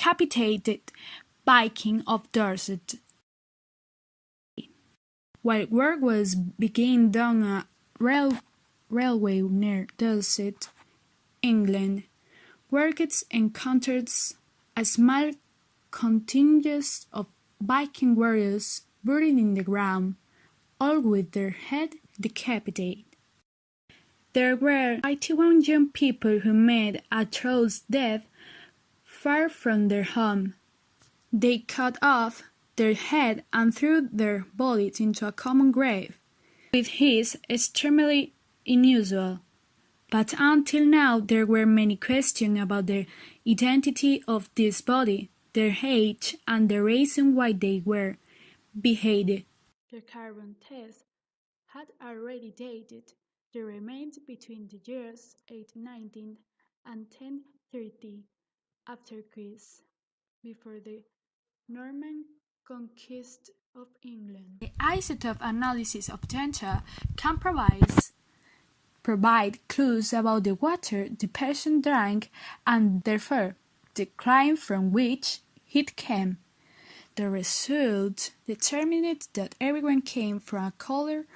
decapitated Viking of Dorset. While work was being done on a railway near Dorset, England, workers encountered a small contingent of Viking warriors buried in the ground, all with their heads decapitated. There were 81 young people who met a atrocious death far from their home. They cut off their head and threw their bodies into a common grave, which is extremely unusual. But until now there were many questions about the identity of this body, their age, and the reason why they were beheaded. The carbon test had already dated the remains between the years 819 and 1030 after Christ, before the Norman conquest of England. The isotope analysis of Genta can provide clues about the water the person drank and therefore the climate from which it came. The result determined that everyone came from a colder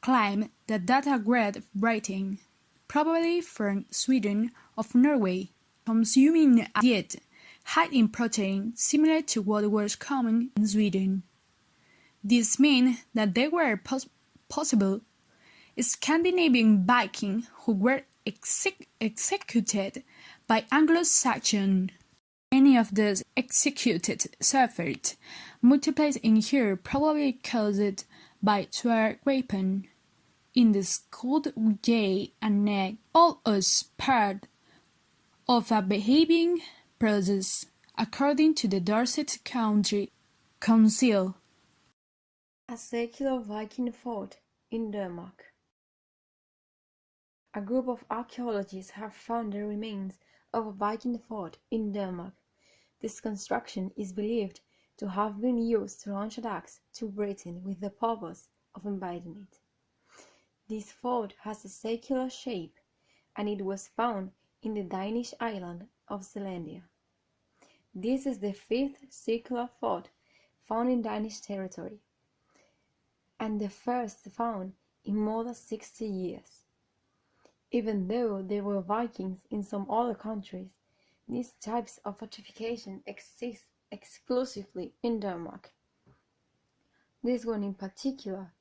climate than that of Great Britain, probably from Sweden or Norway, consuming a diet high in protein similar to what was common in Sweden. This means that there were possible Scandinavian Vikings who were executed by Anglo-Saxons. Many of those executed suffered multiple injuries probably caused by sword weapons in the skull, jaw, and neck, all as part of a behaving process, according to the Dorset County Council. A secular Viking fort in Denmark. A group of archaeologists have found the remains of a Viking fort in Denmark. This construction is believed to have been used to launch attacks to Britain with the purpose of invading it. This fort has a circular shape, and it was found in the Danish island of Zealandia. This is the fifth circular fort found in Danish territory, and the first found in more than 60 years. Even though there were Vikings in some other countries, these types of fortification exist exclusively in Denmark. This one in particular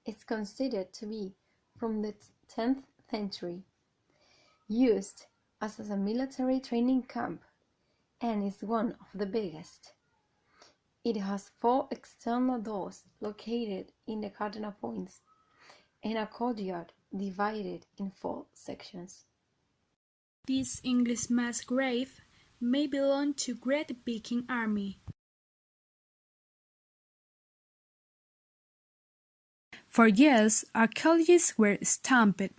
is considered to be from the 10th century, used as a military training camp, and is one of the biggest. It has 4 external doors located in the cardinal points, and a courtyard divided in 4 sections. This English mass grave may belong to Great Viking Army. For years, archaeologists were stumped.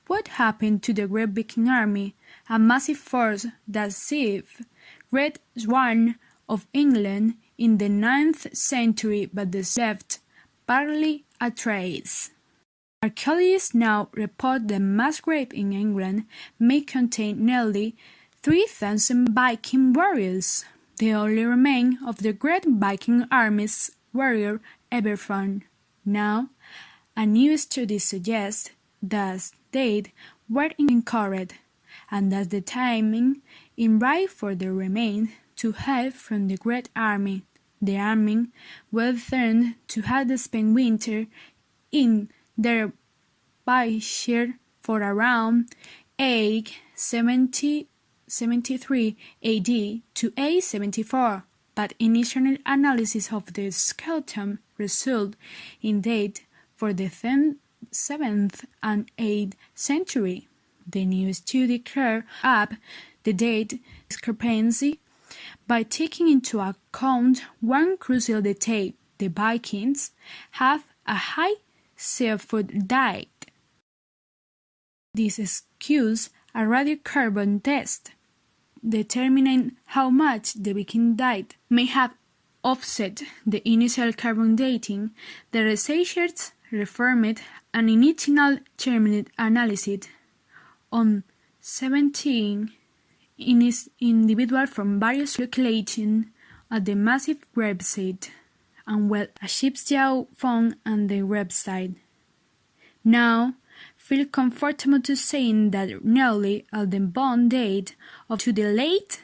What happened to the Great Viking Army, a massive force that saved Great Swan of England in the 9th century but left barely a trace? Archaeologists now report the mass grave in England may contain nearly 3,000 Viking warriors, the only remain of the Great Viking Army's warrior ever found. Now, a new study suggests that dates were incorrect, and that the timing is right for the remains to have from the Great Army. The army was thought to have spent winter in their Berkshire for around 873 AD to 874, but initial analysis of the skeleton resulted in date for the 7th and 8th century. The new study cleared up the date discrepancy by taking into account one crucial detail: the Vikings have a high seafood diet. This skews a radiocarbon test, determining how much the Viking diet may have offset the initial carbon dating. The researchers reformed an initial terminated analysis on 17 is individuals from various locations at the massive gravesite, and well, a ship's yaw found on the gravesite. Now, feel comfortable to saying that nearly all the bone date up to the late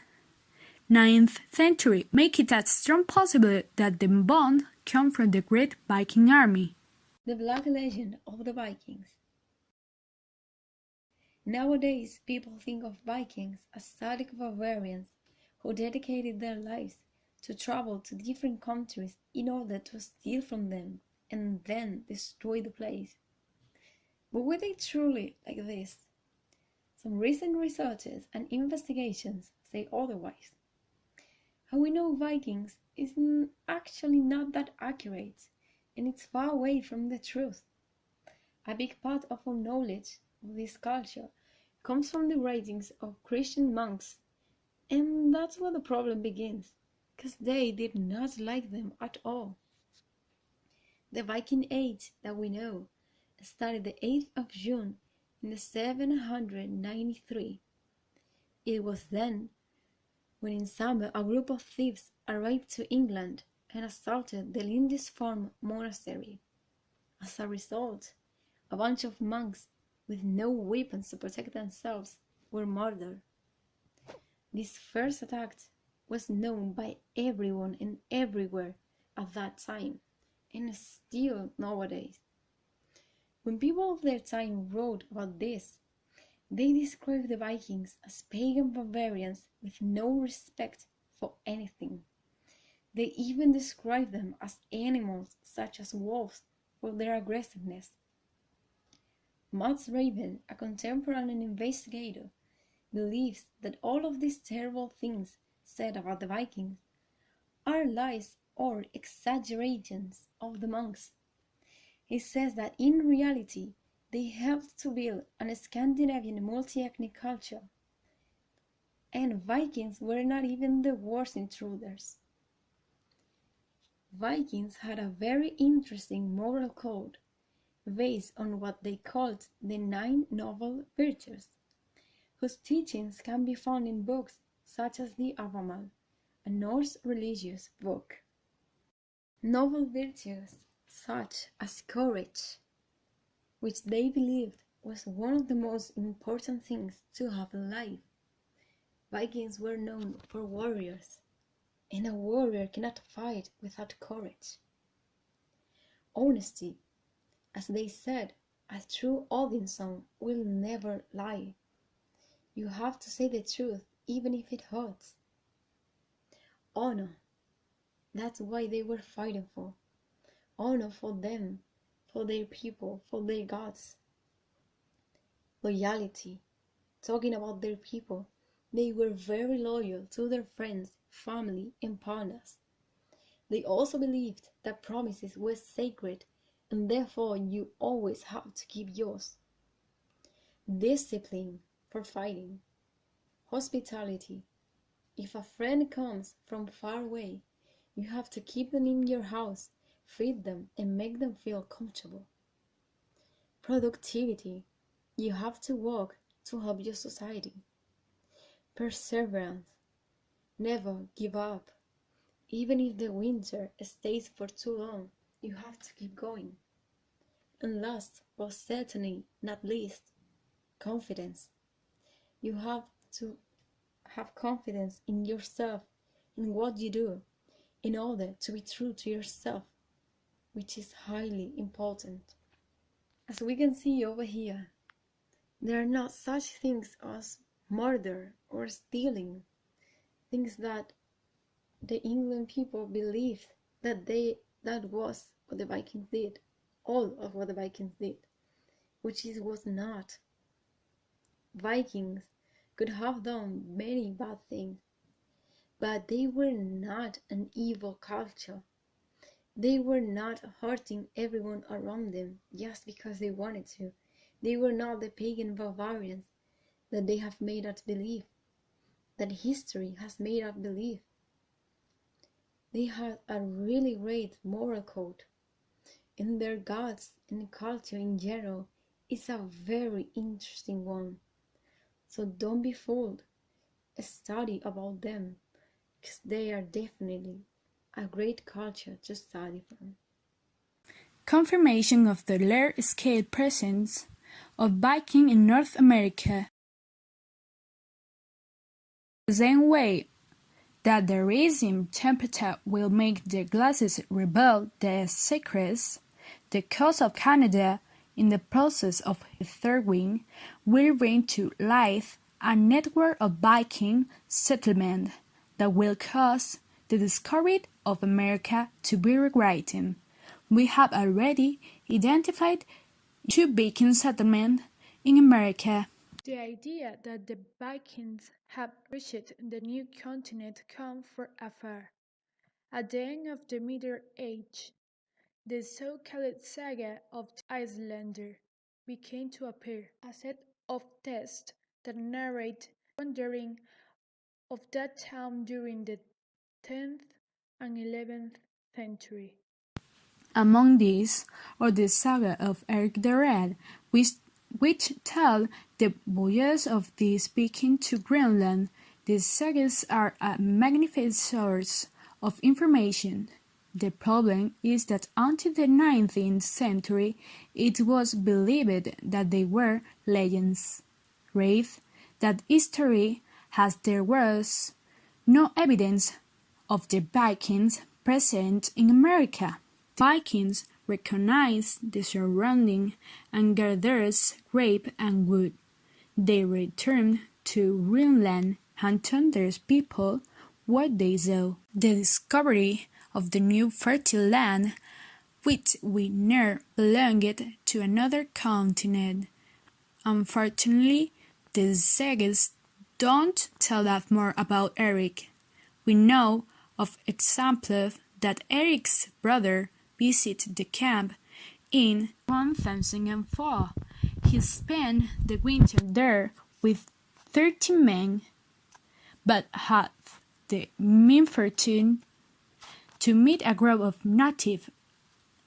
9th century, make it as strong possible that the bone come from the great Viking army. The Black Legend of the Vikings. Nowadays, people think of Vikings as Sadic barbarians who dedicated their lives to travel to different countries in order to steal from them and then destroy the place. But were they truly like this? Some recent researches and investigations say otherwise. How we know Vikings is actually not that accurate, and it's far away from the truth. A big part of our knowledge of this culture comes from the writings of Christian monks, and that's where the problem begins, because they did not like them at all. The Viking Age that we know started the 8th of June in the 793. It was then when in summer a group of thieves arrived to England and assaulted the Lindisfarne monastery. As a result, a bunch of monks with no weapons to protect themselves were murdered. This first attack was known by everyone and everywhere at that time, and still nowadays. When people of their time wrote about this, they described the Vikings as pagan barbarians with no respect for anything. They even described them as animals such as wolves for their aggressiveness. Mats Raven, a contemporary investigator, believes that all of these terrible things said about the Vikings are lies or exaggerations of the monks. He says that in reality they helped to build a Scandinavian multi-ethnic culture, and Vikings were not even the worst intruders. Vikings had a very interesting moral code based on what they called the 9 noble virtues, whose teachings can be found in books such as the Avamal, a Norse religious book. Noble virtues such as courage, which they believed was one of the most important things to have in life. Vikings were known for warriors, and a warrior cannot fight without courage. Honesty, as they said, a true Odinson will never lie. You have to say the truth even if it hurts. Honor, that's why they were fighting for. Honor for them, for their people, for their gods. Loyalty, talking about their people, they were very loyal to their friends, family, and partners. They also believed that promises were sacred, and therefore you always have to keep yours. Discipline for fighting. Hospitality. If a friend comes from far away, you have to keep them in your house, feed them, and make them feel comfortable. Productivity. You have to work to help your society. Perseverance. Never give up. Even if the winter stays for too long, you have to keep going. And last, but certainly not least, confidence. You have to have confidence in yourself, in what you do, in order to be true to yourself, which is highly important. As we can see over here, there are not such things as murder or stealing, things that the England people believed that was what the Vikings did, all of what the Vikings did, which was not. Vikings could have done many bad things, but they were not an evil culture. They were not hurting everyone around them just because they wanted to. They were not the pagan barbarians that they have made us believe, that history has made us believe. They had a really great moral code, and their gods and culture in general is a very interesting one. So don't be fooled study about them, because they are definitely a great culture to study from. Confirmation of the large-scale presence of Viking in North America. The same way that the rising temperature will make the glaciers rebuild their secrets, the coast of Canada, in the process of thawing, will bring to life a network of Viking settlement that will cause the discovery of America to be rewritten. We have already identified 2 Viking settlements in America. The idea that the Vikings have reached the new continent comes from afar. At the end of the Middle Age, the so-called saga of the Icelander began to appear, a set of texts that narrate the wandering of that town during the 10th and 11th century. Among these are the saga of Eric the Red, which tell the voyage of these Vikings to Greenland. These sagas are a magnificent source of information. The problem is that until the 19th century it was believed that they were legends. Read that history as there was no evidence of the Vikings present in America. Vikings recognized the surrounding and gathered grape and wood. They returned to Greenland and told their people what they saw. The discovery of the new fertile land, which we knew belonged to another continent. Unfortunately, the sagas don't tell us more about Eric. We know of examples that Eric's brother visited the camp in 1004. He spent the winter there with 30 men, but had the misfortune to meet a group of natives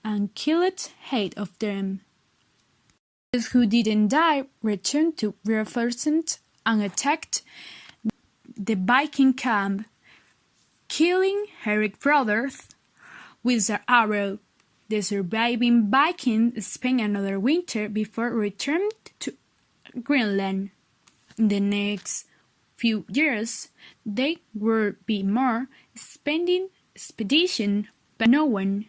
and killed 8 of them. Those who didn't die returned to reinforcements and attacked the Viking camp, killing Eric's brothers with an arrow. The surviving Vikings spent another winter before returning to Greenland. In the next few years, there would be more spending expeditions, but no one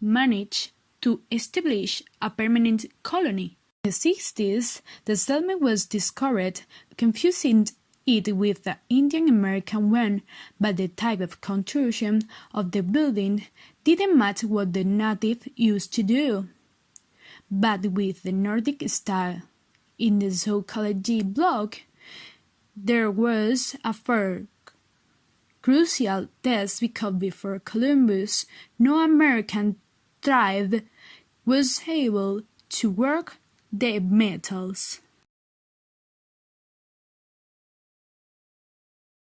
managed to establish a permanent colony. In the 60s, the settlement was discovered, confusing it with the Indian American one, but the type of construction of the building didn't match what the natives used to do, but with the Nordic style. In the so-called G block, there was a fork. Crucial test because before Columbus, no American tribe was able to work the metals.